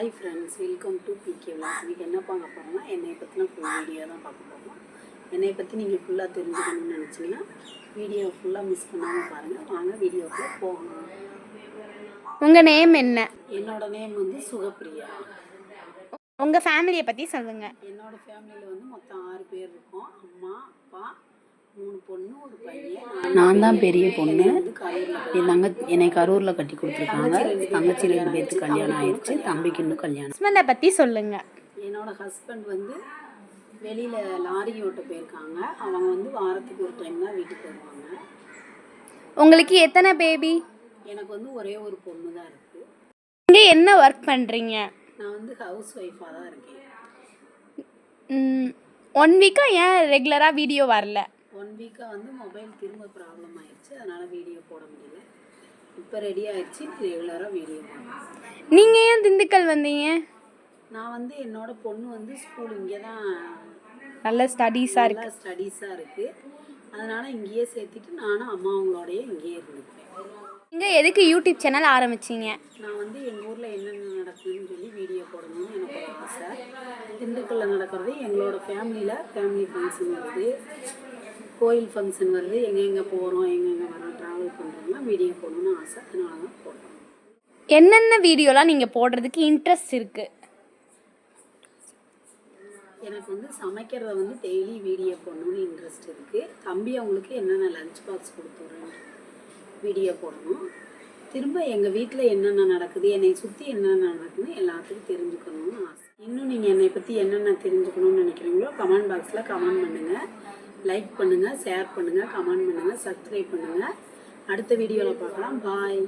Hi friends, welcome to P K Vilas. இன்றைக்கி என்ன பார்க்க போகிறோம்னா என்னை பற்றின ஃபுல் வீடியோ தான் பார்க்க போகிறோம். என்னை பற்றி நீங்கள் ஃபுல்லாக தெரிஞ்சுக்கணும்னு நினச்சிங்கன்னா வீடியோ ஃபுல்லாக மிஸ் பண்ணாமல் பாருங்கள். வாங்க வீடியோக்குள்ளே போகலாம். உங்கள் நேம் என்ன? என்னோட நேம் வந்து சுகப்பிரியா. உங்கள் ஃபேமிலியை பற்றி சொல்லுங்கள். என்னோடய ஃபேமிலியில் வந்து மொத்தம் 6 பேர் இருக்கோம். அம்மா, அப்பா, 3 பொண்ணு, ஒரு பையன். நான் தான் பெரிய பொண்ணு. என்னை கரூரில் கட்டி கொடுத்துருக்காங்க. தங்கச்சி 2 பேருக்கு கல்யாணம் ஆயிடுச்சு. தம்பிக்கு இன்னும் கல்யாணம். ஹஸ்பண்டை பற்றி சொல்லுங்கள். என்னோடய ஹஸ்பண்ட் வந்து வெளியில் லாரி ஓட்ட போயிருக்காங்க. அவங்க வந்து வாரத்துக்கு ஒரு டைம் தான் வீட்டுக்கு வருவாங்க. உங்களுக்கு எத்தனை பேபி? எனக்கு வந்து ஒரே ஒரு பொண்ணு தான் இருக்குது. நீங்கள் என்ன ஒர்க் பண்ணுறீங்க? நான் வந்து ஹவுஸ் ஒய்ஃபாக தான் இருக்கேன். 1 வீக்காக ஏன் ரெகுலராக வீடியோ வரல? 1 வீக்காக வந்து மொபைல் திரும்ப ப்ராப்ளம் ஆயிடுச்சு. அதனால் வீடியோ போட முடியல. இப்போ ரெடி ஆயிடுச்சு. ரெகுலராக வீடியோ போடுறேன். நீங்கள் ஏன் திண்டுக்கல் வந்தீங்க? நான் வந்து என்னோடய பொண்ணு வந்து ஸ்கூல் இங்கே தான் நல்ல ஸ்டடீஸாக இருக்குது. அதனால் இங்கேயே சேர்த்துட்டு நானும் அம்மாவங்களோடையே இங்கேயே இருந்துக்குவேன். நீங்கள் எதுக்கு யூடியூப் சேனல் ஆரம்பிச்சிங்க? நான் வந்து எங்கள் ஊரில் என்னென்ன நடக்குதுன்னு சொல்லி வீடியோ போடணும்னு எனக்கு ஒரு ஆசை. திண்டுக்கல்லில் நடக்கிறது எங்களோட ஃபேமிலி ஃபங்க்ஷன் வருது, கோயில் ஃபங்க்ஷன் வருது, எங்கெங்கே போகிறோம், எங்கெங்கே வரோம், ட்ராவல் பண்ணுறோம்னா வீடியோ போடணும்னு ஆசை. அதனால தான் போடுறோம். என்னென்ன வீடியோலாம் நீங்கள் போடுறதுக்கு இன்ட்ரெஸ்ட் இருக்குது? எனக்கு வந்து சமைக்கிறத வந்து டெய்லி வீடியோ போடணும்னு இன்ட்ரெஸ்ட் இருக்குது. தம்பி அவங்களுக்கு என்னென்ன லஞ்ச் பாக்ஸ் கொடுத்துட்றேன் வீடியோ போடணும். திரும்ப எங்கள் வீட்டில் என்னென்ன நடக்குது, என்னை சுற்றி என்னென்ன நடக்குதுன்னு எல்லாத்துக்கும் தெரிஞ்சுக்கணும்னு ஆசை. இன்னும் நீங்கள் என்னை பற்றி என்னென்ன தெரிஞ்சுக்கணும்னு நினைக்கிறீங்களோ கமெண்ட் பாக்ஸில் கமெண்ட் பண்ணுங்கள், லைக் பண்ணுங்கள், ஷேர் பண்ணுங்கள், கமெண்ட் பண்ணுங்கள், சப்ஸ்கிரைப் பண்ணுங்கள். அடுத்த வீடியோவில் பார்க்கலாம். பாய்.